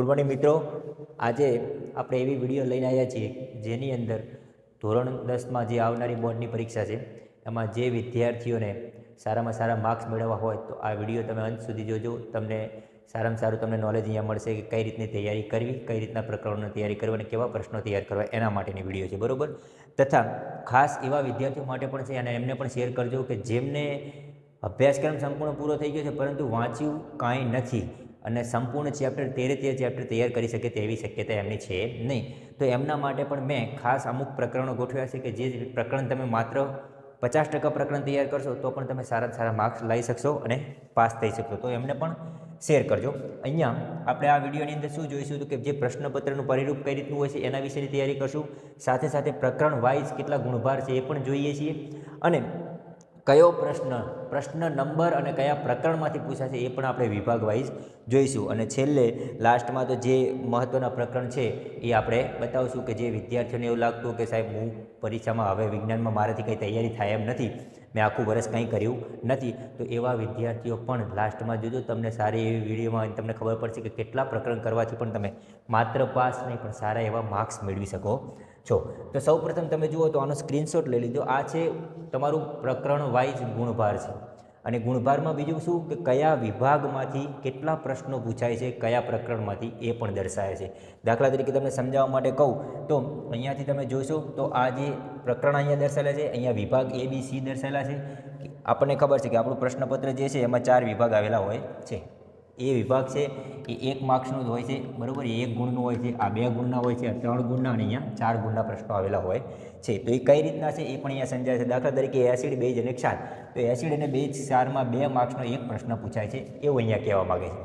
Good morning મિત્રો, આજે આપણે એવી વિડીયો લઈને આવ્યા છીએ જેની અંદર ધોરણ 10માં જે આવનારી બોર્ડની પરીક્ષા છે એમાં જે વિદ્યાર્થીઓને સારામાં સારા માર્ક્સ મેળવવા હોય તો આ વિડીયો તમે અંત સુધી જોજો. તમને સારામાં સારું તમને નોલેજ અહીંયા મળશે કે કઈ રીતની તૈયારી કરવી, કઈ રીતના પ્રકરણોની તૈયારી કરવી અને કેવા પ્રશ્નો તૈયાર કરવા એના માટેની વિડીયો છે, બરાબર. તથા ખાસ એવા વિદ્યાર્થીઓ માટે પણ છે અને એમને પણ શેર કરજો કે જેમને અભ્યાસક્રમ સંપૂર્ણ પૂરો થઈ ગયો છે પરંતુ વાંચ્યું કાંઈ નથી અને સંપૂર્ણ ચેપ્ટર 13 ચેપ્ટર તૈયાર કરી શકે તેવી શક્યતા એમની છે નહીં. તો એમના માટે પણ મેં ખાસ અમુક પ્રકરણો ગોઠવ્યા છે કે જે પ્રકરણ તમે માત્ર 50% પ્રકરણ તૈયાર કરશો તો પણ તમે સારામાં સારા માર્ક્સ લાવી શકશો અને પાસ થઈ શકશો. તો એમને પણ શેર કરજો. અહીંયા આપણે આ વિડીયોની અંદર શું જોઈશું તો કે જે પ્રશ્નપત્રનું પરિરૂપ કઈ રીતનું હોય છે એના વિશેની તૈયારી કરશું. સાથે સાથે પ્રકરણ વાઇઝ કેટલા ગુણભાર છે એ પણ જોઈએ છીએ અને કયો પ્રશ્ન નંબર અને કયા પ્રકરણમાંથી પૂછાશે એ પણ આપણે વિભાગ વાઇઝ જોઈશું. અને છેલ્લે લાસ્ટમાં તો જે મહત્ત્વના પ્રકરણ છે એ આપણે બતાવશું કે જે વિદ્યાર્થીઓને એવું લાગતું કે સાહેબ હું પરીક્ષામાં હવે વિજ્ઞાનમાં મારાથી કંઈ તૈયારી થાય એમ નથી, મેં આખું વર્ષ કંઈ કર્યું નથી, તો એવા વિદ્યાર્થીઓ પણ લાસ્ટમાં જોજો. તમને સારી એવી વિડીયોમાં તમને ખબર પડશે કે કેટલા પ્રકરણ કરવાથી પણ તમે માત્ર પાસ નહીં પણ સારા એવા માર્ક્સ મેળવી શકો છો. તો સૌપ્રથમ તમે જુઓ તો આનો સ્ક્રીનશોટ લઈ લીધો. આ છે તમારું પ્રકરણ વાઇઝ ગુણભાર છે અને ગુણભારમાં બીજું શું કે કયા વિભાગમાંથી કેટલા પ્રશ્નો પૂછાય છે, કયા પ્રકરણમાંથી એ પણ દર્શાવે છે. દાખલા તરીકે તમને સમજાવવા માટે કહું તો અહીંયાથી તમે જોશો તો આ જે પ્રકરણ અહીંયા દર્શાવેલા છે, અહીંયા વિભાગ ABC દર્શાવેલા છે. આપણને ખબર છે કે આપણું પ્રશ્નપત્ર જે છે એમાં 4 વિભાગ આવેલા હોય છે. એ વિભાગ છે એ 1 માર્ક્સનો જ હોય છે, બરાબર. એ 1 ગુણનો હોય છે, આ 2 ગુણના હોય છે, આ 3 ગુણના અને અહીંયા 4 ગુણના પ્રશ્નો આવેલા હોય છે. તો એ કઈ રીતના છે એ પણ અહીંયા સમજાય છે. દાખલા તરીકે એસિડ, બેઝ અને ક્ષાર, તો એસિડ અને બેઝ ક્ષારમાં 2 માર્ક્સનો 1 પ્રશ્ન પૂછાય છે એવું અહીંયા કહેવા માગે છે.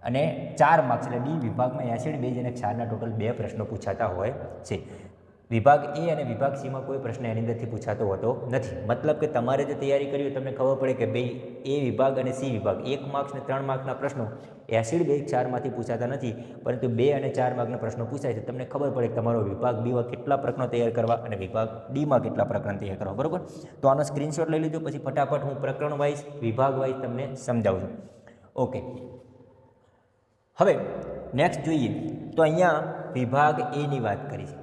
અને 4 માર્ક્સ એટલે ડી વિભાગમાં એસિડ, બેઝ અને ક્ષારના ટોટલ 2 પ્રશ્નો પૂછાતા હોય છે. વિભાગ એ અને વિભાગ સીમાં કોઈ પ્રશ્ન એની અંદરથી પૂછાતો હોતો નથી. મતલબ કે તમારે જે તૈયારી કરવી હોય તમને ખબર પડે કે ભાઈ એ વિભાગ અને સી વિભાગ 1 માર્ક્સ અને 3 માર્ક્સના પ્રશ્નો એસિડ, બેઝ, ક્ષારમાંથી પૂછાતા નથી પરંતુ 2 અને 4 માર્કના પ્રશ્નો પૂછાય છે. તમને ખબર પડે કે તમારો વિભાગ બીમાં કેટલા પ્રકરણો તૈયાર કરવા અને વિભાગ ડીમાં કેટલા પ્રકરણ તૈયાર કરવા, બરાબર. તો આનો સ્ક્રીનશોટ લઈ લીધો. પછી ફટાફટ હું પ્રકરણ વાઇઝ, વિભાગ વાઇઝ તમને સમજાવું છું. ઓકે, હવે નેક્સ્ટ જોઈએ તો અહીંયા વિભાગ એની વાત કરી છે.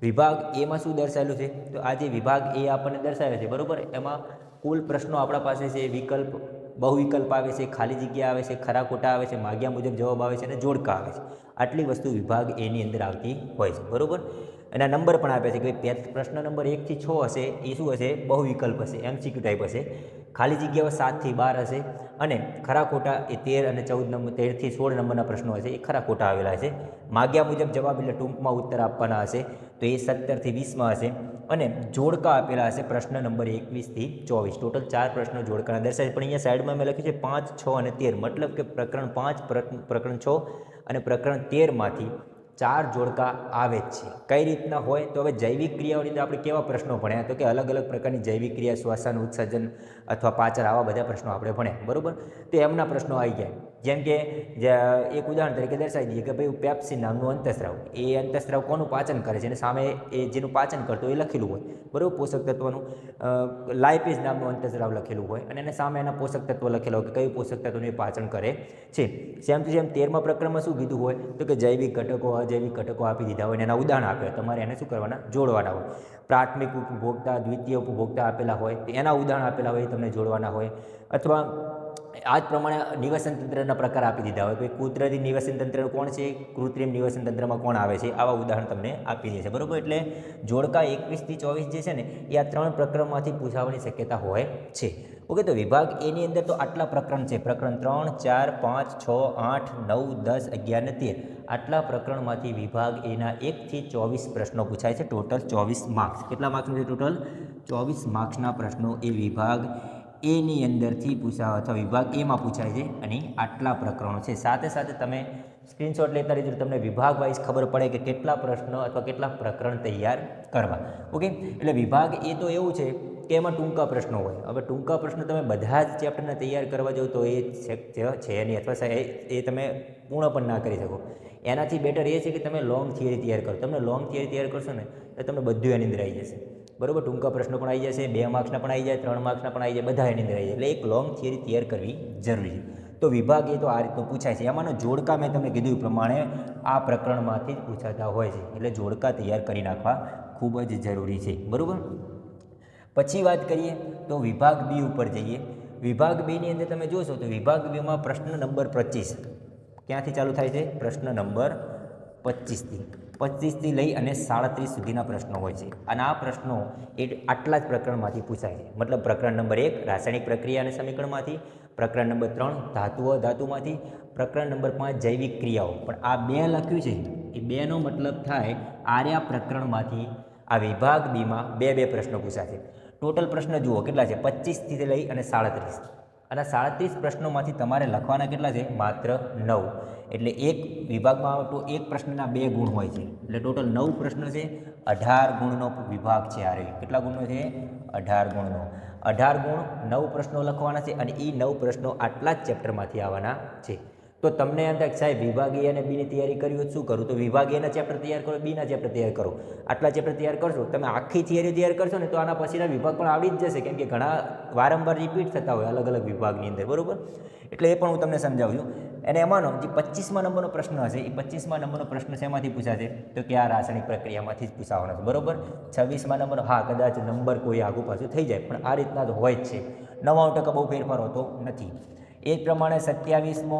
વિભાગ એમાં શું દર્શાવેલું છે તો આ જે વિભાગ એ આપણને દર્શાવે છે, બરાબર. એમાં કુલ પ્રશ્નો આપણા પાસે છે, વિકલ્પ, બહુ વિકલ્પ આવે છે, ખાલી જગ્યા આવે છે, ખરા ખોટા આવે છે, માગ્યા મુજબ જવાબ આવે છે અને જોડકા આવે છે. આટલી વસ્તુ વિભાગ એની અંદર આવતી હોય છે, બરાબર. એના નંબર પણ આપે છે કે પ્રશ્ન નંબર 1 થી 6 હશે એ શું હશે, બહુ વિકલ્પ હશે, MCQ ટાઈપ હશે. ખાલી જગ્યાઓ 7 થી 12 હશે અને ખરા ખોટા એ 13 અને 14 નંબર 13 થી 16 નંબરના પ્રશ્નો હશે એ ખરા ખોટા આવેલા હશે. માગ્યા મુજબ જવાબ એટલે ટૂંકમાં ઉત્તર આપવાના હશે તો એ 17 થી 20માં હશે અને જોડકા આપેલા હશે પ્રશ્ન નંબર 21 થી 24. ટોટલ 4 પ્રશ્નો જોડકાના દર્શાવે છે. પણ અહીંયા સાઈડમાં મેં લખ્યું છે 5, 6 અને 13, મતલબ કે પ્રકરણ 5, પ્રકરણ 6 અને પ્રકરણ 13માંથી 4 જોડકા આવે જ છે. કઈ રીતના હોય તો હવે જૈવિક ક્રિયાઓની અંદર આપણે કેવા પ્રશ્નો ભણ્યા તો કે અલગ અલગ પ્રકારની જૈવિક ક્રિયા, શ્વસન, ઉત્સર્જન અથવા પાચન, આવા બધા પ્રશ્નો આપણે ભણ્યા, બરાબર. તો એમના પ્રશ્નો આવી ગયા. જેમ કે એક ઉદાહરણ તરીકે દર્શાવી દઈએ કે ભાઈ પેપ્સિન નામનું અંતઃસ્રાવ, એ અંતઃસ્રાવ કોનું પાચન કરે છે અને સામે એ જેનું પાચન કરતો એ લખેલું હોય, બરાબર. પોષક તત્વનું લાઇપેઝ નામનું અંતઃસ્રાવ લખેલું હોય અને એને સામે એના પોષક તત્વો લખેલા હોય કે કયું પોષક તત્વનું એ પાચન કરે છે. સેમ ટુ સેમ 13મા પ્રકરણમાં શું કીધું હોય તો કે જૈવિક ઘટકો, અજૈવિક ઘટકો આપી દીધા હોય અને એના ઉદાહરણ આપે, તમારે એને શું કરવાના, જોડવાના હોય. પ્રાથમિક ઉપભોક્તા, દ્વિતીય ઉપભોક્તા આપેલા હોય એના ઉદાહરણ આપેલા હોય એ તમને જોડવાના હોય. અથવા આ જ પ્રમાણે નિવસન તંત્રના પ્રકાર આપી દીધા હોય કે કુદરતી નિવસન તંત્ર કોણ છે, કૃત્રિમ નિવસન તંત્રમાં કોણ આવે છે, આવા ઉદાહરણ તમને આપી દે છે, બરાબર. એટલે જોડકા 21 થી 24 જે છે ને એ આ 3 પ્રકરણમાંથી પૂછાવાની શક્યતા હોય છે. ઓકે, તો વિભાગ એની અંદર તો આટલા પ્રકરણ છે. પ્રકરણ 3, 4, 5, 6, 8, 9, 10, 11 અને 13 આટલા પ્રકરણમાંથી વિભાગ એના 1 થી 24 પ્રશ્નો પૂછાય છે. Total 24 marks. કેટલા માર્ક્સનું છે ટોટલ? 24 માર્ક્સના પ્રશ્નો એ વિભાગ એની અંદરથી પૂછાય અથવા વિભાગ એમાં પૂછાય છે અને આટલા પ્રકરણો છે. સાથે સાથે તમે સ્ક્રીનશોટ લેતા રહીજો, તમને વિભાગ વાઇઝ ખબર પડે કે કેટલા પ્રશ્નો અથવા કેટલા પ્રકરણ તૈયાર કરવા. ઓકે, એટલે વિભાગ એ તો એવું છે કે એમાં ટૂંકા પ્રશ્નો હોય. હવે ટૂંકા પ્રશ્નો તમે બધા જ ચેપ્ટરને તૈયાર કરવા જાઓ તો એ છે નહીં અથવા એ તમે પૂર્ણ પણ ના કરી શકો. એનાથી બેટર એ છે કે તમે લોંગ થિયરી તૈયાર કરો. તમે લોંગ થિયરી તૈયાર કરશો ને તો તમને બધું એની અંદર આવી જશે, બરાબર. ટૂંકા પ્રશ્નો પણ આવી જશે, 2 માર્ક્સના પણ આવી જાય, 3 માર્ક્સના પણ આવી જાય, બધા એની અંદર આવી જાય. એટલે એક લોંગ થિયરી તૈયાર કરવી જરૂરી છે. તો વિભાગ એ તો આ રીતનું પૂછાય છે. એમાંનો જોડકા મેં તમને કીધું એ પ્રમાણે આ પ્રકરણમાંથી જ પૂછાતા હોય છે, એટલે જોડકા તૈયાર કરી નાખવા ખૂબ જ જરૂરી છે. બરાબર. પછી વાત કરીએ તો વિભાગ બી ઉપર જઈએ. વિભાગ બીની અંદર તમે જોશો તો વિભાગ બીમાં પ્રશ્ન નંબર 25 ક્યાંથી ચાલુ થાય છે? પ્રશ્ન નંબર 25થી લઈ અને 37 સુધીના પ્રશ્નો હોય છે. અને આ પ્રશ્નો એ આટલા જ પ્રકરણમાંથી પૂછાય છે. મતલબ પ્રકરણ નંબર 1 રાસાયણિક પ્રક્રિયા અને સમીકરણમાંથી, પ્રકરણ નંબર 3 ધાતુઓ ધાતુમાંથી, પ્રકરણ નંબર 5 જૈવિક ક્રિયાઓ. પણ આ 2 લખ્યું છે એ 2નો મતલબ થાય આર્યા પ્રકરણમાંથી આ વિભાગ બીમાં 2 પ્રશ્નો પૂછાશે. ટોટલ પ્રશ્ન જુઓ કેટલા છે? 25થી લઈ અને 37. અને 37 પ્રશ્નોમાંથી તમારે લખવાના કેટલા છે? માત્ર 9. એટલે એક વિભાગમાં આવતો એક પ્રશ્નના 2 ગુણ હોય છે. એટલે ટોટલ 9 પ્રશ્ન છે. 18 ગુણનો વિભાગ છે આ રહ્યો. કેટલા ગુણનો છે? 18 ગુણનો. 18 ગુણ 9 પ્રશ્નો લખવાના છે. અને એ 9 પ્રશ્નો આટલા જ ચેપ્ટરમાંથી આવવાના છે. તો તમને એમ થાય સાહેબ વિભાગ એ અને બીની તૈયારી કરી હોય શું કરું? તો વિભાગ એના ચેપ્ટર તૈયાર કરો, બીના ચેપ્ટર તૈયાર કરો. આટલા ચેપ્ટર તૈયાર કરશો, તમે આખી થિયરી તૈયાર કરશો ને તો આના પછીના વિભાગ પણ આવડી જ જશે, કેમ કે ઘણા વારંવાર રિપીટ થતા હોય અલગ અલગ વિભાગની અંદર. બરાબર. એટલે એ પણ હું તમને સમજાવું છું. અને એમાંનો જે 25મા નંબરનો પ્રશ્ન હશે એ 25મા નંબરનો પ્રશ્ન શેમાંથી પૂછાશે? તો કે આ રાસાયણિક પ્રક્રિયામાંથી જ પૂછાવાનો છે. બરાબર. 26મા નંબરનો હા કદાચ નંબર કોઈ આગું પાછું થઈ જાય, પણ આ રીતના તો હોય જ છે. 99% બહુ ફેરફાર હોતો નથી. એ જ પ્રમાણે 27મો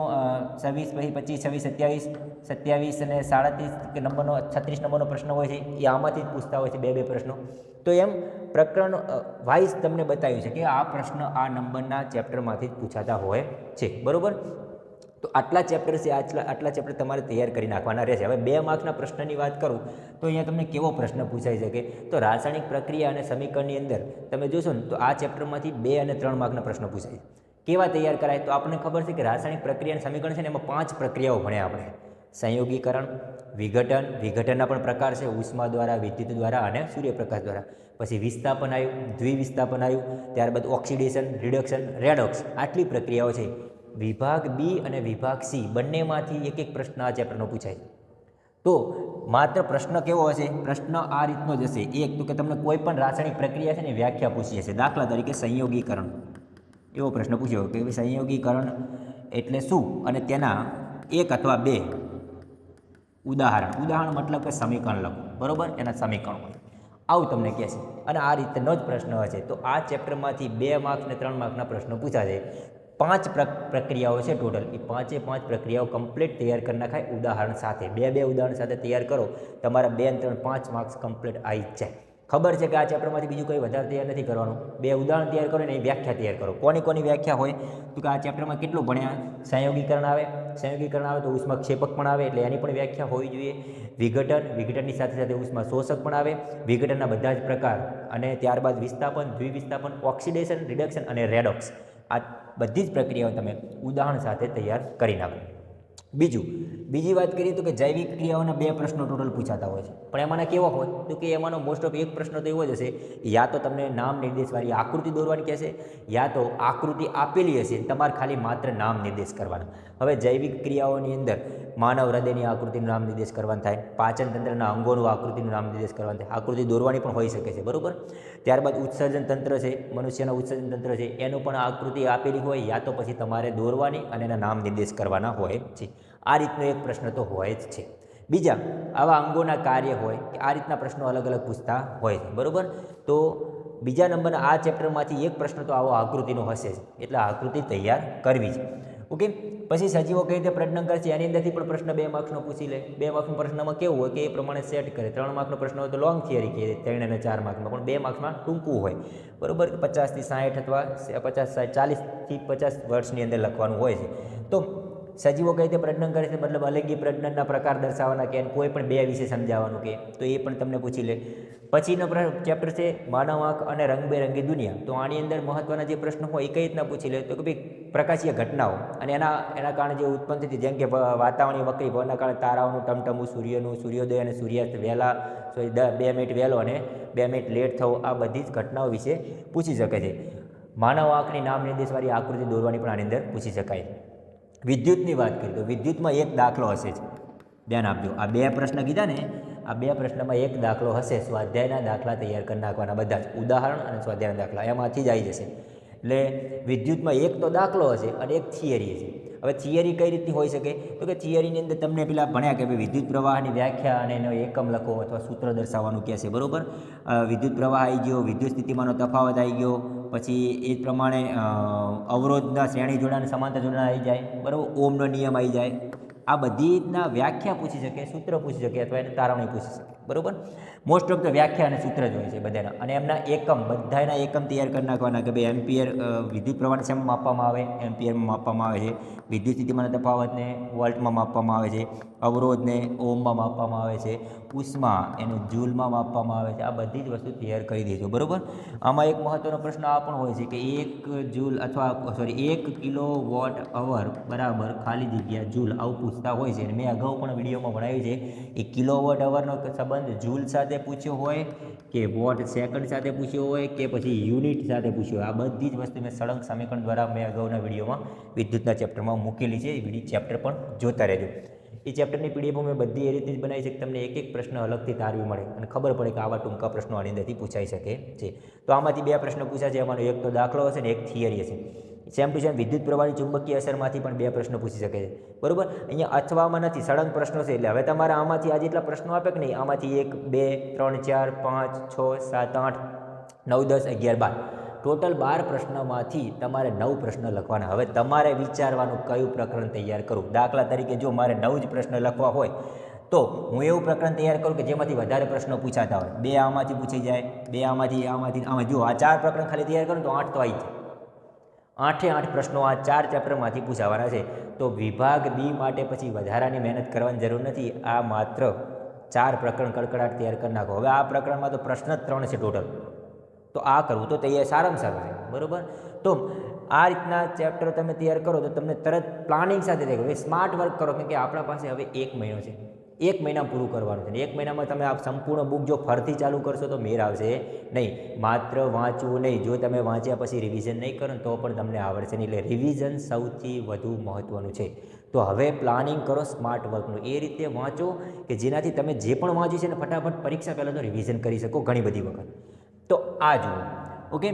26 પછી 25 26 27 અને 37 નંબરનો 36 નંબરનો પ્રશ્ન હોય છે એ આમાંથી જ પૂછતા હોય છે 2 પ્રશ્નો. તો એમ પ્રકરણ વાઇઝ તમને બતાવ્યું છે કે આ પ્રશ્ન આ નંબરના ચેપ્ટરમાંથી જ પૂછાતા હોય છે. બરાબર. તો આટલા ચેપ્ટર છે, આટલા ચેપ્ટર તમારે તૈયાર કરી નાખવાના રહેશે. હવે 2 માર્ક્સના પ્રશ્નની વાત કરું તો અહીંયા તમને કેવો પ્રશ્ન પૂછાઈ શકે? તો રાસાયણિક પ્રક્રિયા અને સમીકરણની અંદર તમે જોશો ને તો આ ચેપ્ટરમાંથી 2 અને 3 માર્કના પ્રશ્નો પૂછાય. કેવા તૈયાર કરાય? તો આપણને ખબર છે કે રાસાયણિક પ્રક્રિયા અને સમીકરણ છે ને એમાં 5 પ્રક્રિયાઓ ભણ્યા આપણે. સંયોગીકરણ, વિઘટન, વિઘટનના પણ પ્રકાર છે, ઉષ્મા દ્વારા, વિદ્યુત દ્વારા અને સૂર્યપ્રકાશ દ્વારા. પછી વિસ્થાપન આવ્યું, દ્વિવિસ્થાપન આવ્યું, ત્યારબાદ ઓક્સિડેશન, રિડક્શન, રેડોક્સ. આટલી પ્રક્રિયાઓ છે. વિભાગ બી અને વિભાગ સી બંનેમાંથી એક પ્રશ્ન આ ચેપ્ટરનો પૂછાય. તો માત્ર પ્રશ્ન કેવો હશે? પ્રશ્ન આ રીતનો જ હશે. એક તો કે તમને કોઈ પણ રાસાયણિક પ્રક્રિયા છે ને વ્યાખ્યા પૂછી હશે. દાખલા તરીકે સંયોગીકરણ એવો પ્રશ્ન પૂછ્યો કે સંયોગીકરણ એટલે શું અને તેના 1 અથવા 2 ઉદાહરણ મતલબ કે સમીકરણ લખો. બરાબર. એના સમીકરણો આવું તમને કહેશે. અને આ રીતનો જ પ્રશ્ન હશે. તો આ ચેપ્ટરમાંથી 2 માર્ક્સ અને 3 માર્કના પ્રશ્નો પૂછાશે. 5 પ્રક્રિયાઓ છે ટોટલ. એ 5 પ્રક્રિયાઓ કમ્પ્લીટ તૈયાર કરી નાખાય ઉદાહરણ સાથે. 2 ઉદાહરણ સાથે તૈયાર કરો, તમારા 2 અને 3 5 માર્ક્સ કમ્પ્લીટ આવી જ જાય. ખબર છે કે આ ચેપ્ટરમાંથી બીજું કંઈ વધારે તૈયાર નથી કરવાનું. 2 ઉદાહરણ તૈયાર કરો ને એ વ્યાખ્યા તૈયાર કરો. કોની વ્યાખ્યા હોય? તો કે આ ચેપ્ટરમાં કેટલું ભણ્યા? સંયોગીકરણ આવે તો ઉષ્માક્ષેપક પણ આવે, એટલે એની પણ વ્યાખ્યા હોવી જોઈએ. વિઘટનની સાથે સાથે ઉષ્મા શોષક પણ આવે, વિઘટનના બધા જ પ્રકાર, અને ત્યારબાદ વિસ્થાપન, દ્વિવિસ્થાપન, ઓક્સિડેશન, રિડક્શન અને રેડોક્સ. આ બધી જ પ્રક્રિયાઓ તમે ઉદાહરણ સાથે તૈયાર કરી નાખો. બીજી વાત કરીએ તો કે જૈવિક ક્રિયાઓના 2 પ્રશ્નો ટોટલ પૂછાતા હોય છે. પણ એમાંના કેવા હોય? તો કે એમાંનો મોસ્ટ ઓફ એક પ્રશ્ન તો એવો જ હશે, યા તો તમને નામ નિર્દેશવાળી આકૃતિ દોરવાની કહેશે, યા તો આકૃતિ આપેલી હશે તમારે ખાલી માત્ર નામ નિર્દેશ કરવાના. હવે જૈવિક ક્રિયાઓની અંદર માનવ હૃદયની આકૃતિનું નામ નિર્દેશ કરવાનું થાય, પાચન તંત્રના અંગોનું આકૃતિનું નામ નિર્દેશ કરવાનું થાય. આકૃતિ દોરવાની પણ હોઈ શકે છે. બરાબર. ત્યારબાદ ઉત્સર્જન તંત્ર છે, મનુષ્યના ઉત્સર્જન તંત્ર છે, એનું પણ આકૃતિ આપેલી હોય, યા તો પછી તમારે દોરવાની અને એના નામ નિર્દેશ કરવાના હોય છે. આ રીતનો એક પ્રશ્ન તો હોય જ છે. બીજા આવા અંગોના કાર્ય હોય કે આ રીતના પ્રશ્નો અલગ અલગ પૂછતા હોય છે. બરાબર. તો બીજા નંબરના આ ચેપ્ટરમાંથી એક પ્રશ્ન તો આવો આકૃતિનો હશે જ, એટલે આકૃતિ તૈયાર કરવી છે. ઓકે. પછી સજીવો કઈ રીતે પ્રજનન કરે છે એની અંદરથી પણ પ્રશ્ન 2 માર્ક્સનો પૂછી લે. 2 માર્ક્સનો પ્રશ્નમાં કેવું હોય કે એ પ્રમાણે સેટ કરે. 3 માર્ક્સનો પ્રશ્ન હોય તો લોંગ થિયરી કહે, 3 અને 4 માર્ક્સમાં. પણ 2 માર્ક્સમાં ટૂંકું હોય. બરાબર. 50 થી 60 અથવા 50 60 40 થી 50 વર્ષની અંદર લખવાનું હોય છે. તો સજીવો કઈ રીતે પ્રજનન કરે છે, મતલબ અલિંગી પ્રજનનના પ્રકાર દર્શાવવાના કે કોઈ પણ 2 વિશે સમજાવવાનું કે, તો એ પણ તમને પૂછી લે. પછીનો ચેપ્ટર છે માનવ આંખ અને રંગબેરંગી દુનિયા. તો આની અંદર મહત્વના જે પ્રશ્નો હોય એ કઈ રીતના પૂછી લે? તો કે ભાઈ પ્રકાશીય ઘટનાઓ અને એના કારણે જે ઉત્પન્ન થતી, જેમ કે વાતાવરણીય વક્રી ભવનના કારણે તારાઓનું ટમટમવું, સૂર્યોદય અને સૂર્યાસ્ત વહેલા 2 મિનિટ વહેલો અને 2 મિનિટ લેટ થવો, આ બધી જ ઘટનાઓ વિશે પૂછી શકે છે. માનવ આંખની નામ નિર્દેશવાળી આકૃતિ દોરવાની પણ આની અંદર પૂછી શકાય. વિદ્યુતની વાત કરીએ તો વિદ્યુતમાં એક દાખલો હશે જ. ધ્યાન આપજો. આ 2 પ્રશ્ન કીધા ને, આ 2 પ્રશ્નમાં એક દાખલો હશે. સ્વાધ્યાયના દાખલા તૈયાર કરી નાખવાના બધા જ, ઉદાહરણ અને સ્વાધ્યાયના દાખલા એમાંથી જ આવી જશે. એટલે વિદ્યુતમાં એક તો દાખલો હશે અને એક થિયરી હશે. હવે થિયરી કઈ રીતની હોઈ શકે? તો કે થિયરીની અંદર તમને પેલા ભણ્યા કે ભાઈ વિદ્યુત પ્રવાહની વ્યાખ્યા અને એનો એકમ લખો અથવા સૂત્ર દર્શાવવાનું કહેશે, બરાબર? વિદ્યુત પ્રવાહ આવી ગયો, વિદ્યુત સ્થિતિમાંનો તફાવત આવી ગયો, પછી એ જ પ્રમાણે અવરોધના શ્રેણી જોડાણ સમાંતર જોડાણ આવી જાય, બરાબર? ઓમનો નિયમ આવી જાય. આ બધીના વ્યાખ્યા પૂછી શકે, સૂત્ર પૂછી શકે અથવા એને તારવણી પૂછી શકે, બરાબર? મોસ્ટ ઓફ ધ વ્યાખ્યા અને સૂત્ર જ હોય છે બધાના. અને એમના એકમ, બધાના એકમ તૈયાર કરી નાખવાના કે ભાઈ એમ્પિયર વિદ્યુત પ્રવાહને શેમાં માપવામાં આવે? એમ્પિયરમાં માપવામાં આવે છે. વિદ્યુત સ્થિતિમાંના તફાવતને વોલ્ટમાં માપવામાં આવે છે. અવરોધને ઓમમાં માપવામાં આવે છે. ઉષ્મા એને જૂલમાં માપવામાં આવે છે. આ બધી જ વસ્તુ તૈયાર કરી દેજો, બરાબર? આમાં એક મહત્ત્વનો પ્રશ્ન આ પણ હોય છે કે 1 જૂલ અથવા 1 કિલો વોટ અવર બરાબર ખાલી જગ્યા જૂલ, આવું પૂછતા હોય છે. અને મેં અગાઉ પણ વિડીયોમાં ભણાવ્યું છે એ કિલો વોટ અવરનો સંબંધ જૂલ સાથે પૂછ્યો હોય કે વોટ સેકન્ડ સાથે પૂછ્યો હોય કે પછી યુનિટ સાથે પૂછ્યો હોય. આ બધી જ વસ્તુ મેં સળંગ સમીકરણ દ્વારા મેં અગાઉના વિડીયોમાં વિદ્યુતના ચેપ્ટરમાં મૂકેલી છે. એ વિડીયો ચેપ્ટર પણ જોતા રહેજો. એ ચેપ્ટરની પીડીએફ મેં બધી એ રીતે જ બનાવી છે કે તમને એક એક પ્રશ્ન અલગથી તારવી મળે અને ખબર પડે કે આવા ટૂંકા પ્રશ્નો આની અંદરથી પૂછાઈ શકે છે. તો આમાંથી 2 પ્રશ્નો પૂછાય છે. એમાંનો એક તો દાખલો હશે ને એક થિયરી હશે. સેમ ટુ સેમ વિદ્યુત પ્રવાહની ચુંબકીય અસરમાંથી પણ 2 પ્રશ્નો પૂછી શકે છે, બરાબર? અહીંયા અથવામાં નથી, સળંગ પ્રશ્નો છે. એટલે હવે તમારે આમાંથી આ જેટલા પ્રશ્નો આપે કે નહીં, આમાંથી 1 2 3 4 5 6 7 8 9 10 11 12 ટોટલ 12 પ્રશ્નોમાંથી તમારે 9 પ્રશ્ન લખવાના. હવે તમારે વિચારવાનું કયું પ્રકરણ તૈયાર કરું. દાખલા તરીકે જો મારે 9 જ પ્રશ્ન લખવા હોય તો હું એવું પ્રકરણ તૈયાર કરું કે જેમાંથી વધારે પ્રશ્નો પૂછાતા હોય. 2 આમાંથી પૂછી જાય, 2 આમાં જો આ 4 પ્રકરણ ખાલી તૈયાર કરું તો 8 તો આવી જાય. 8 પ્રશ્નો આ 4 ચેપ્ટરમાંથી પૂછાવાના છે. તો વિભાગ બી માટે પછી વધારાની મહેનત કરવાની જરૂર નથી. આ માત્ર 4 પ્રકરણ કડકડાટ તૈયાર કરી નાખો. હવે આ પ્રકરણમાં તો પ્રશ્ન જ 3 છે ટોટલ. તો આ કરવું તો તૈયાર સારામાં સારું છે, બરાબર? તો આ રીતના ચેપ્ટર તમે તૈયાર કરો તો તમને તરત પ્લાનિંગ સાથે તૈયાર કરો, સ્માર્ટ વર્ક કરો. કેમ કે આપણા પાસે હવે 1 મહિનો છે, 1 મહિના પૂરું કરવાનું છે. 1 મહિનામાં તમે આ સંપૂર્ણ બુક જો ફરતી ચાલુ કરશો તો મેર આવશે નહીં. માત્ર વાંચવું નહીં, જો તમે વાંચ્યા પછી રિવિઝન નહીં કરો તો પણ તમને આવડશે નહીં. એટલે રિવિઝન સૌથી વધુ મહત્ત્વનું છે. તો હવે પ્લાનિંગ કરો સ્માર્ટ વર્કનું. એ રીતે વાંચો કે જેનાથી તમે જે પણ વાંચ્યું છે ને ફટાફટ પરીક્ષા પહેલાં તો રિવિઝન કરી શકો ઘણી બધી વખત. તો આ જુઓ, ઓકે?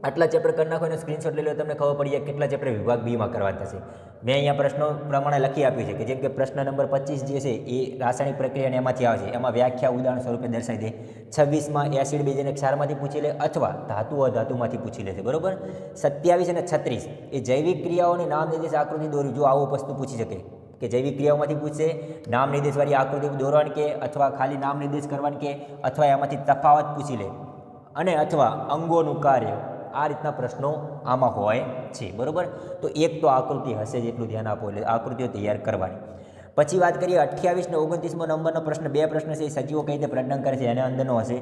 આટલા ચેપ્ટર કરી નાખો અને સ્ક્રીનશોટ લઈ લો, તમને ખબર પડી જાય કેટલા ચેપ્ટર વિભાગ બીમાં કરવાના થશે. મેં અહીંયા પ્રશ્નો પ્રમાણે લખી આપ્યું છે કે જેમ કે પ્રશ્ન નંબર 25 જે છે એ રાસાયણિક પ્રક્રિયાને એમાંથી આવે છે. એમાં વ્યાખ્યા ઉદાહરણ સ્વરૂપે દર્શાવી દે. 26માં એસિડ બેઝ અને ક્ષારમાંથી પૂછી લે અથવા ધાતુ અધાતુમાંથી પૂછી લે છે, બરાબર? 27 અને 36 એ જૈવિક ક્રિયાઓની નામ નિર્દેશ આકૃતિ દોરી. જો આવું વસ્તુ પૂછી શકે કે જૈવિક ક્રિયાઓમાંથી પૂછશે, નામ નિર્દેશવાળી આકૃતિ દોરવાની કે અથવા ખાલી નામ નિર્દેશ કરવાની કે અથવા એમાંથી તફાવત પૂછી લે અને અથવા અંગોનું કાર્ય. આ રીતના પ્રશ્નો આમાં હોય છે, બરાબર? તો એક તો આકૃતિ હશે જ, એટલું ધ્યાન આપો. એટલે આકૃતિઓ તૈયાર કરવાની. પછી વાત કરીએ 28 ને 29મો નંબરનો પ્રશ્ન. 2 પ્રશ્ન છે. સજીવો કઈ રીતે પ્રજનન કરે છે એના અંદરનો હશે.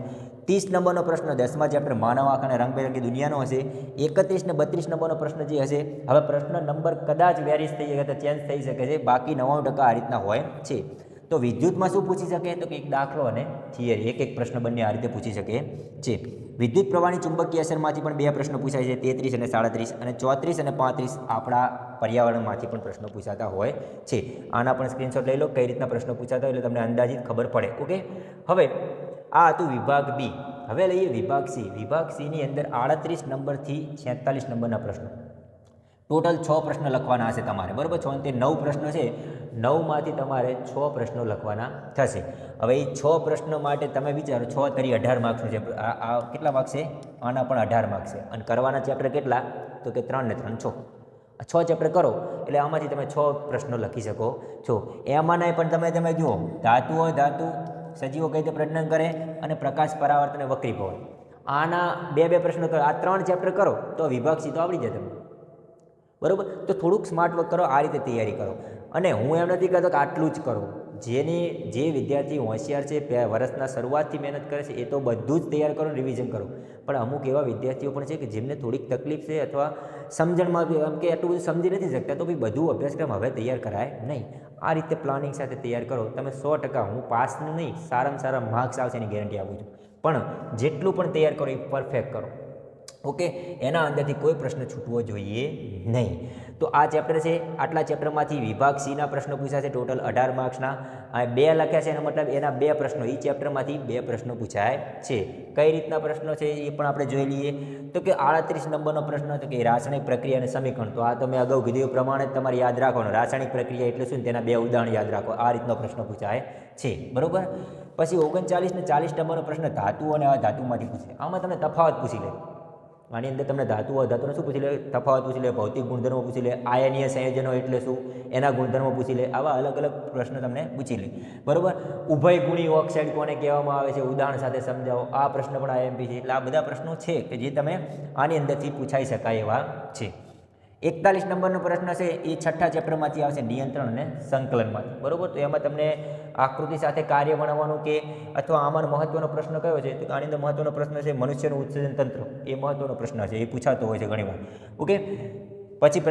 30 નંબરનો પ્રશ્ન 10મા ચેપ્ટર માનવ આંખ અને રંગબેરંગી દુનિયાનો હશે. 31 ને 32 નંબરનો પ્રશ્ન જે હશે, હવે પ્રશ્ન નંબર કદાચ વેરીસ થઈ શકે, તો ચેન્જ થઈ શકે છે. બાકી 99% આ રીતના હોય છે. તો વિદ્યુતમાં શું પૂછી શકે? તો કે એક દાખલો અને થિયરી, એક પ્રશ્ન બંને આ રીતે પૂછી શકે છે. વિદ્યુત પ્રવાહની ચુંબકીય અસરમાંથી પણ 2 પ્રશ્નો પૂછાય છે, 33 અને 37, અને 34 અને 35 આપણા પર્યાવરણમાંથી પણ પ્રશ્નો પૂછાતા હોય છે. આના પણ સ્ક્રીનશોટ લઈ લો કઈ રીતના પ્રશ્નો પૂછાતા હોય એટલે તમને અંદાજિત ખબર પડે, ઓકે? હવે આ હતું વિભાગ બી. હવે લઈએ વિભાગ સી. વિભાગ સીની અંદર 38 નંબરથી 46 નંબરના પ્રશ્નો. ટોટલ 6 પ્રશ્ન લખવાના હશે તમારે, બરાબર? 6 ને 9 પ્રશ્નો છે. 9માંથી તમારે 6 પ્રશ્નો લખવાના થશે. હવે એ 6 પ્રશ્નો માટે તમે વિચારો, 6 તરી 18 માર્ક્સનું છે. આ કેટલા માર્ક્સ છે? આના પણ 18 માર્ક્સ છે. અને કરવાના ચેપ્ટર કેટલા? તો કે 3 ને 3 6. 6 ચેપ્ટર કરો એટલે આમાંથી તમે 6 પ્રશ્નો લખી શકો છો. એમાંના પણ તમે જુઓ, ધાતુઓ ધાતુ, સજીવો કઈ રીતે પ્રજનન કરે અને પ્રકાશ પરાવર્તન અને વક્રીભવન. આના 2 પ્રશ્નો કરો. આ 3 ચેપ્ટર કરો તો વિભાગ સી તો આવડી જાય તમને, બરાબર? તો થોડુંક સ્માર્ટ વર્ક કરો, આ રીતે તૈયારી કરો. અને હું એમ નથી કહેતો કે આટલું જ કરો. જે વિદ્યાર્થી હોશિયાર છે, વર્ષના શરૂઆતથી મહેનત કરે છે, એ તો બધું જ તૈયાર કરો, રિવિઝન કરો. પણ અમુક એવા વિદ્યાર્થીઓ પણ છે કે જેમને થોડીક તકલીફ છે અથવા સમજણમાં એમ કે એટલું બધું સમજી નથી શકતા, તો ભાઈ બધું અભ્યાસક્રમ હવે તૈયાર કરાય નહીં. આ રીતે પ્લાનિંગ સાથે તૈયાર કરો તમે 100%. હું પાસનું નહીં, સારામાં સારા માર્ક્સ આવશે એની ગેરંટી આપું છું. પણ જેટલું પણ તૈયાર કરો એ પરફેક્ટ કરો. ઓકે, એના અંદરથી કોઈ પ્રશ્ન છૂટવો જોઈએ નહીં. તો આ ચેપ્ટર છે, આટલા ચેપ્ટરમાંથી વિભાગ સીના પ્રશ્નો પૂછાશે, ટોટલ 18 માર્ક્સના. આ 2 લખ્યા છે, એનો મતલબ એના 2 પ્રશ્નો, એ ચેપ્ટરમાંથી 2 પ્રશ્નો પૂછાય છે. કઈ રીતના પ્રશ્નો છે એ પણ આપણે જોઈ લઈએ. તો કે 38 નંબરનો પ્રશ્ન હતો કે રાસાયણિક પ્રક્રિયા અને સમીકરણ. તો આ તમે અગાઉ કીધું પ્રમાણે તમારે યાદ રાખવાનું, રાસાયણિક પ્રક્રિયા એટલે શું, તેના 2 ઉદાહરણ યાદ રાખો. આ રીતનો પ્રશ્ન પૂછાય છે, બરોબર. પછી 39 ને 40 નંબરનો પ્રશ્ન ધાતુ અને અધાતુમાંથી પૂછે. આમાં તમને તફાવત પૂછી લે. આની અંદર તમને ધાતુ અધાતુને શું પૂછી લે, તફાવત પૂછી લે, ભૌતિક ગુણધર્મો પૂછી લે, આયનીય સંયોજનો એટલે શું, એના ગુણધર્મો પૂછી લે. આવા અલગ અલગ પ્રશ્નો તમને પૂછી લે, બરોબર. ઉભય ગુણી ઓક્સાઇડ કોને કહેવામાં આવે છે, ઉદાહરણ સાથે સમજાવો. આ પ્રશ્ન પણ આઈએમપી છે. એટલે આ બધા પ્રશ્નો છે કે જે તમે આની અંદરથી પૂછાઈ શકાય એવા છે. 41 નંબરનો પ્રશ્ન છે એ 6થા ચેપ્ટરમાંથી આવશે, નિયંત્રણ અને સંકલનમાંથી, બરોબર. તો એમાં તમને આકૃતિ સાથે કાર્ય બનાવવાનું કે અથવા આમાં મહત્વનો પ્રશ્ન કયો છે, તો આની અંદર મહત્વનો પ્રશ્ન છે મનુષ્યનું ઉત્સર્જન તંત્ર. એ મહત્વનો પ્રશ્ન છે, એ પૂછાતો હોય છે ઘણીવાર. ઓકે, પછી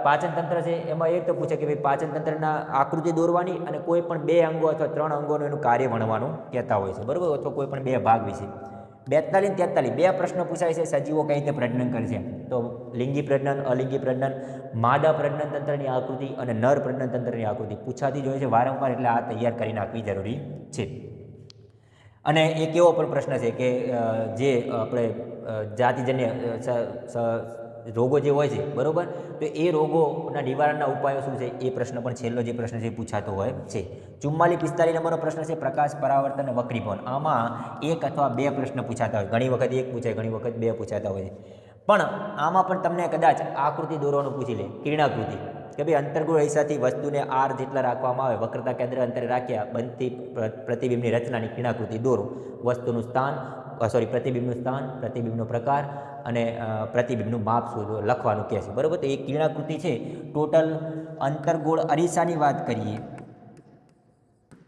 પાચન તંત્ર છે, એમાં એ તો પૂછે કે ભાઈ પાચન તંત્રના આકૃતિ દોરવાની અને કોઈ પણ 2 અંગો અથવા 3 અંગોનું એનું કાર્ય ભણવાનું કહેતા હોય છે, બરોબર, અથવા કોઈ પણ 2 ભાગ વિશે. 42 ને 43 2 પ્રશ્નો પૂછાય છે, સજીવો કઈ રીતે પ્રજનન કરે છે. તો લિંગી પ્રજનન, અલિંગી પ્રજનન, માદા પ્રજનન તંત્રની આકૃતિ અને નર પ્રજનન તંત્રની આકૃતિ પૂછાતી જ હોય છે વારંવાર. એટલે આ તૈયાર કરી નાખવી જરૂરી છે. અને એક એવો પણ પ્રશ્ન છે કે જે આપણે જાતિજન્ય રોગો જે હોય છે, બરોબર, તો એ રોગોના નિવારણના ઉપાયો શું છે, એ પ્રશ્ન પણ છેલ્લો જે પ્રશ્ન છે એ પૂછાતો હોય છે. 44-45 નંબરનો પ્રશ્ન છે પ્રકાશ પરાવર્તન અને વક્રીભવન. આમાં 1 અથવા 2 પ્રશ્ન પૂછાતા હોય. ઘણી વખત 1 પૂછાય, ઘણી વખત 2 પૂછાતા હોય છે. પણ આમાં પણ તમને કદાચ આકૃતિ દોરવાનું પૂછી લે, કિરણાકૃતિ, કે ભાઈ અંતર્ગોળ અરીસાથી વસ્તુને R જેટલા રાખવામાં આવે, વક્રતા કેન્દ્ર અંતરે રાખ્યા બનતી પ્રતિબિંબની રચનાની કિરણાકૃતિ દોરો. વસ્તુનું સ્થાન, પ્રતિબિંબનું સ્થાન, પ્રતિબિંબનો પ્રકાર અને પ્રતિબિંબનું માપ શું લખવાનું કહે છે, બરાબર. તો એ કિરણાકૃતિ છે. ટોટલ અંતર્ગોળ અરીસાની વાત કરીએ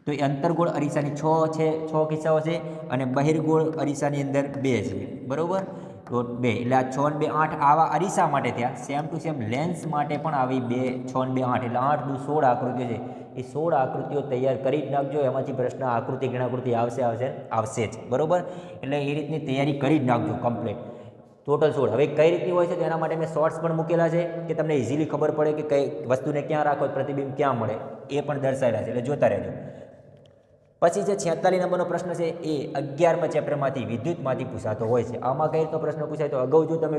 તો એ અંતર્ગોળ અરીસાની 6 કિસ્સાઓ છે અને બહિર્ગોળ અરીસાની અંદર 2 છે, બરાબર. તો 2 એટલે આ 6 ને 2 8 આવા અરીસા માટે થયા. સેમ ટુ સેમ લેન્સ માટે પણ આવી 2 6 ને 2 8 એટલે 8 દુ 16 આકૃતિઓ છે. એ 16 આકૃતિઓ તૈયાર કરી જ નાખજો. એમાંથી પ્રશ્ન આકૃતિ કિરણાકૃતિ આવશે જ, બરાબર. એટલે એ રીતની તૈયારી કરી જ નાખજો કમ્પ્લીટ. ટોટલ 16. હવે કઈ રીતની હોય છે તેના માટે મેં શોર્ટ્સ પણ મૂકેલા છે કે તમને ઇઝીલી ખબર પડે કે કઈ વસ્તુને ક્યાં રાખો, પ્રતિબિંબ ક્યાં મળે, એ પણ દર્શાવેલા છે, એટલે જોતા રહેજો. પછી જે 46 નંબરનો પ્રશ્ન છે એ 11મા ચેપ્ટરમાંથી વિદ્યુતમાંથી પૂછાતો હોય છે. આમાં કઈ રીતનો પ્રશ્ન પૂછાય, તો અગાઉ જો તમે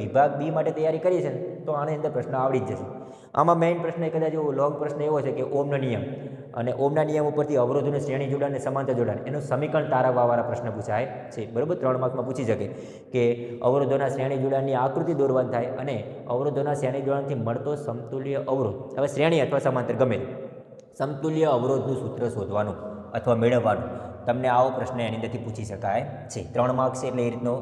વિભાગ બી માટે તૈયારી કરી છે ને, તો આની અંદર પ્રશ્ન આવડી જ જશે. આમાં મેઇન પ્રશ્ન કદાચ લોંગ પ્રશ્ન એવો છે કે ઓમનો નિયમ અને ઓમના નિયમ ઉપરથી અવરોધોનું શ્રેણી જોડાણ અને સમાંતર જોડાણ એનું સમીકરણ તારવવાવાળા પ્રશ્ન પૂછાય છે, બરાબર. 3 માર્કમાં પૂછી શકે કે અવરોધોના શ્રેણી જોડાણની આકૃતિ દોરવાની થાય અને અવરોધોના શ્રેણી જોડાણથી મળતો સમતુલ્ય અવરોધ, હવે શ્રેણી અથવા સમાંતર ગમે સમતુલ્ય અવરોધનું સૂત્ર શોધવાનું અથવા મેળવવાનું. તમને આવો પ્રશ્ન એની અંદરથી પૂછી શકાય છે. 3 માર્ક્સ છે એટલે એ રીતનો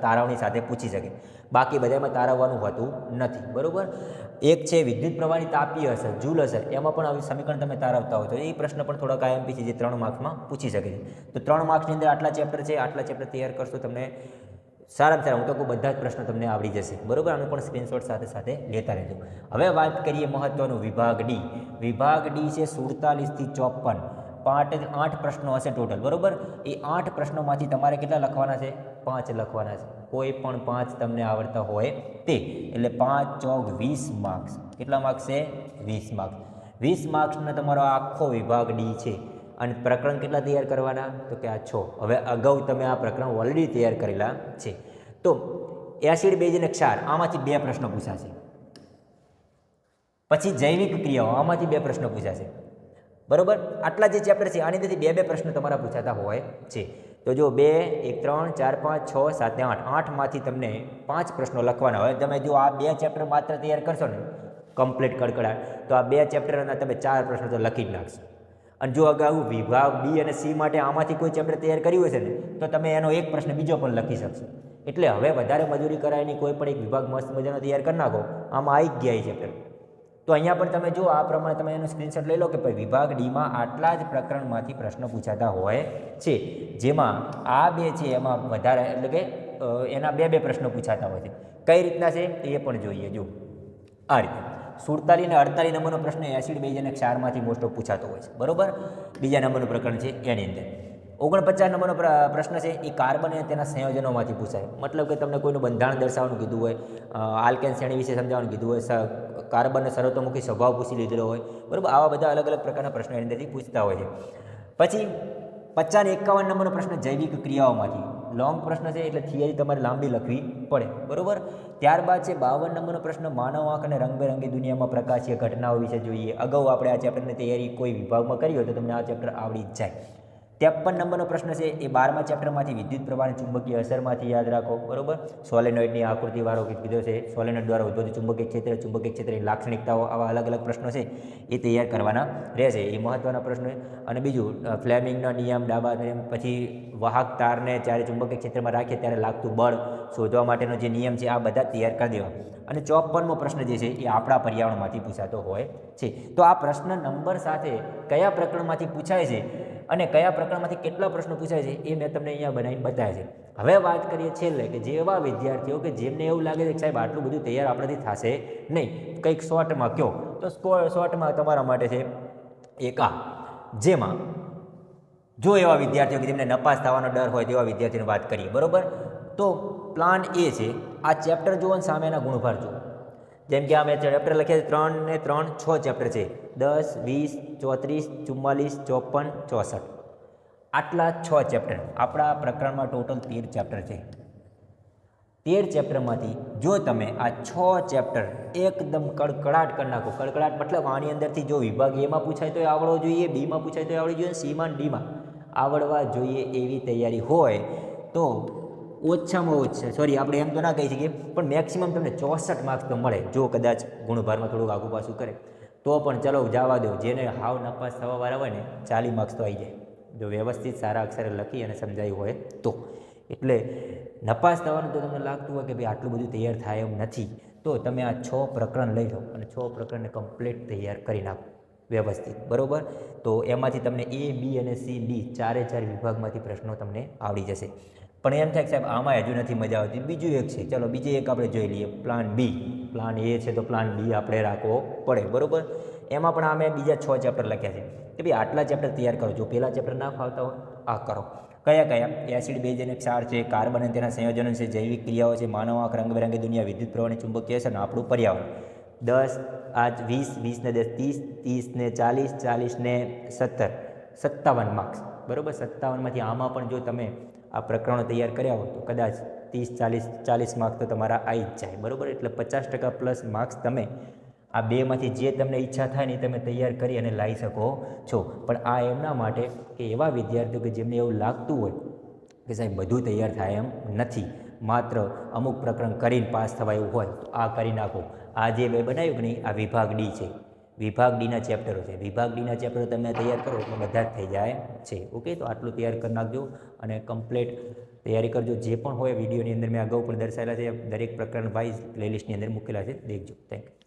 તારવણી સાથે પૂછી શકે. બાકી બધામાં તારવવાનું હોતું નથી, બરાબર. એક છે વિદ્યુત પ્રવાહની તાપીય અસર, જૂલ અસર. એમાં પણ આવી સમીકરણ તમે તારવતા હોય તો એ પ્રશ્ન પણ થોડાક આઈએમપી છે જે 3 માર્ક્સમાં પૂછી શકે છે. તો 3 માર્ક્સની અંદર આટલા ચેપ્ટર છે, આટલા ચેપ્ટર તૈયાર કરશો તમને સારામાં સારા, હું તો કહું બધા જ પ્રશ્નો તમને આવડી જશે, બરાબર. આનું પણ સ્ક્રીનશોટ સાથે સાથે લેતા રહેજો. હવે વાત કરીએ મહત્વનું વિભાગ ડી. વિભાગ ડી છે 47 થી 54, 8 પ્રશ્નો હશે ટોટલ, બરાબર. એ 8 પ્રશ્નોમાંથી તમારે કેટલા લખવાના છે, 5 લખવાના છે. કોઈ પણ 5 તમને આવડતા હોય તે, એટલે 5 ચોક 20 માર્ક્સ. કેટલા માર્ક્સ છે, 20 માર્ક્સ. 20 માર્ક્સનો તમારો આખો વિભાગ ડી છે. અને પ્રકરણ કેટલા તૈયાર કરવાના, તો કે આ 6. હવે અગાઉ તમે આ પ્રકરણ ઓલરેડી તૈયાર કરેલા છે. તો એસિડ બેઝ અને ક્ષાર આમાંથી 2 પ્રશ્નો પૂછાશે. પછી જૈવિક ક્રિયાઓ આમાંથી 2 પ્રશ્નો પૂછાશે, બરોબર. આટલા જે ચેપ્ટર છે આની અંદરથી 2 પ્રશ્નો તમારા પૂછાતા હોય છે. તો જો 2 1 3 4 5 6 7 8 8માંથી તમને 5 પ્રશ્નો લખવાના હોય. તમે જો આ 2 ચેપ્ટર માત્ર તૈયાર કરશો ને કમ્પ્લીટ કડકડાટ, તો આ 2 ચેપ્ટરના તમે 4 પ્રશ્નો તો લખી જ નાખશો. અને જો અગાઉ વિભાગ બી અને સી માટે આમાંથી કોઈ ચેપ્ટર તૈયાર કર્યું હશે ને, તો તમે એનો એક પ્રશ્ન બીજો પણ લખી શકશો. એટલે હવે વધારે મજૂરી કરાયની કોઈ પણ એક વિભાગ મસ્ત મજાનો તૈયાર કરી નાખો, આમાં આવી જ ગયા એ ચેપ્ટર. તો અહીંયા પણ તમે જો આ પ્રમાણે તમે એનો સ્ક્રીનશોટ લઈ લો કે ભાઈ વિભાગ ડીમાં આટલા જ પ્રકરણમાંથી પ્રશ્નો પૂછાતા હોય છે, જેમાં આ 2 છે એમાં વધારે, એટલે કે એના 2 પ્રશ્નો પૂછાતા હોય છે. કઈ રીતના છે એ પણ જોઈએ. જો આ રીતે 47 અને 48 નંબરનો પ્રશ્ન એસિડ બેઝ અને ક્ષારમાંથી મોસ્ટ ઓફ પૂછાતો હોય છે, બરોબર. બીજા નંબરનું પ્રકરણ છે એની અંદર. 49 નંબરનો પ્રશ્ન છે એ કાર્બન અને તેના સંયોજનોમાંથી પૂછાય. મતલબ કે તમને કોઈનું બંધારણ દર્શાવવાનું કીધું હોય, આલ્કેન શ્રેણી વિશે સમજાવવાનું કીધું હોય, કાર્બનનો સર્વતોમુખી સ્વભાવ પૂછી લીધેલો હોય, બરાબર. આવા બધા અલગ અલગ પ્રકારના પ્રશ્નો એની અંદરથી પૂછતા હોય છે. પછી 50 અને 51 નંબરનો પ્રશ્ન જૈવિક ક્રિયાઓમાંથી. લોંગ પ્રશ્ન છે એટલે થિયરી તમારે લાંબી લખવી પડે, બરાબર. ત્યારબાદ છે 52 નંબરનો પ્રશ્ન માનવ આંખ અને રંગબેરંગી દુનિયામાં પ્રકાશીય ઘટનાઓ વિશે જોઈએ. અગાઉ આપણે આ ચેપ્ટરની તૈયારી કોઈ વિભાગમાં કરી હોય તો તમને આ ચેપ્ટર આવડી જ જાય. 53 નંબરનો પ્રશ્ન છે એ 12મા ચેપ્ટરમાંથી વિદ્યુત પ્રવાહની ચુંબકીય અસરમાંથી યાદ રાખો, બરાબર. સોલેનોઇડની આકૃતિવાળો કીધો છે, સોલેનોઇડ દ્વારા ઉદ્ભવતું ચુંબકીય ક્ષેત્રની લાક્ષણિકતાઓ, આવા અલગ અલગ પ્રશ્નો છે એ તૈયાર કરવાના રહેશે, એ મહત્ત્વના પ્રશ્નો. અને બીજું ફ્લેમિંગનો નિયમ, ડાબા નિયમ, પછી વાહક તારને જ્યારે ચુંબકીય ક્ષેત્રમાં રાખીએ ત્યારે લાગતું બળ શોધવા માટેનો જે નિયમ છે આ બધા તૈયાર કરી દેવા. અને 54મો પ્રશ્ન જે છે એ આપણા પર્યાવરણમાંથી પૂછાતો હોય છે. તો આ પ્રશ્ન નંબર સાથે કયા પ્રકરણમાંથી પૂછાય છે અને કયા પ્રકરણમાંથી કેટલા પ્રશ્નો પૂછાય છે એ મેં તમને અહીંયા બનાવીને બતાવ્યા છે. હવે વાત કરીએ છેલ્લે કે જેવા વિદ્યાર્થીઓ કે જેમને એવું લાગે છે કે સાહેબ આટલું બધું તૈયાર આપણાથી થશે નહીં, કંઈક શોર્ટમાં કહો તો શોર્ટમાં તમારા માટે છે એક આ, જેમાં જો એવા વિદ્યાર્થીઓ કે જેમને નપાસ થવાનો ડર હોય તેવા વિદ્યાર્થીઓની વાત કરીએ, બરાબર. તો પ્લાન એ છે, આ ચેપ્ટર જુઓ ને સામેના ગુણભાર જુઓ. જેમ કે આ મેં ચેપ્ટર લખ્યા છે 3 ને 3 6 ચેપ્ટર છે, 10, 20, 34, 44, 54, 64, આટલા 6 ચેપ્ટર. આપણા પ્રકરણમાં ટોટલ 13 ચેપ્ટર છે. 13 ચેપ્ટરમાંથી જો તમે આ 6 ચેપ્ટર એકદમ કડકડાટ કરી નાખો, કડકડાટ મતલબ આની અંદરથી જો વિભાગ એમાં પૂછાય તો આવડવો જોઈએ, બીમાં પૂછાય તો આવડવું જોઈએ, સીમાં ડીમાં આવડવા જોઈએ એવી તૈયારી હોય તો ઓછામાં ઓછા, સોરી આપણે એમ તો ના કહી શકીએ, પણ મેક્સિમમ તમને 64 માર્ક્સ તો મળે. જો કદાચ ગુણભારમાં થોડુંક આગુ પાછું કરે તો પણ ચલો જવા દો, જેને હાવ નપાસ થવાવાળા હોય ને 40 માર્ક્સ તો આવી જાય, જો વ્યવસ્થિત સારા અક્ષરે લખી અને સમજાયું હોય તો. એટલે નપાસ થવાનું તો તમને લાગતું હોય કે ભાઈ આટલું બધું તૈયાર થાય એમ નથી, તો તમે આ 6 પ્રકરણ લઈ લો અને 6 પ્રકરણને કમ્પ્લીટ તૈયાર કરી નાખો વ્યવસ્થિત, બરાબર. તો એમાંથી તમને A, B અને C, D 4 વિભાગમાંથી પ્રશ્નો તમને આવડી જશે. પણ એમ થાય કે સાહેબ આમાં હજુ નથી મજા આવતી, બીજું એક છે, ચલો બીજું એક આપણે જોઈ લઈએ, પ્લાન બી. પ્લાન એ છે તો પ્લાન બી આપણે રાખવો પડે, બરાબર. એમાં પણ અમે બીજા 6 ચેપ્ટર લખ્યા છે કે ભાઈ આટલા ચેપ્ટર તૈયાર કરો. જો પહેલા ચેપ્ટર ના ફાવતા હોય આ કરો. કયા? એસિડ, બેઝ અને ક્ષાર છે, કાર્બન અને તેના સંયોજનો છે, જૈવિક ક્રિયાઓ છે, માનવ આંખ, રંગબેરંગી દુનિયા, વિદ્યુત પ્રવાહની ચુંબકીય અસર અને આપણું પર્યાવરણ. 10 આ 20 ને 10 30 ને 40 40 ને 70 57 માર્ક્સ, બરાબર. 57માંથી આમાં પણ જો તમે આ પ્રકરણો તૈયાર કર્યા હોય તો કદાચ 30 40 માર્ક્સ તો તમારા આવી જ જાય, બરાબર. એટલે 50% પ્લસ માર્ક્સ તમે આ બેમાંથી જે તમને ઈચ્છા થાય ને તમે તૈયાર કરી અને લાવી શકો છો. પણ આ એમના માટે કે એવા વિદ્યાર્થીઓ કે જેમને એવું લાગતું હોય કે સાહેબ બધું તૈયાર થાય એમ નથી, માત્ર અમુક પ્રકરણ કરીને પાસ થવાય એવું હોય તો આ કરી નાખો. આ જે મેં બનાવ્યું કે નહીં, આ વિભાગ ડી છે, વિભાગ ડીના ચેપ્ટરો છે. વિભાગ ડીના ચેપ્ટરો તમે તૈયાર કરો એટલે બધા જ થઈ જાય છે. ઓકે, તો આટલું તૈયાર કરી નાખજો અને કમ્પ્લીટ તૈયારી કરજો. જે પણ હોય વિડીયોની અંદર મેં અગાઉ પણ દર્શાવેલા છે, દરેક પ્રકરણ વાઇઝ પ્લેલિસ્ટની અંદર મૂકેલા છે, દેખજો. Thank you.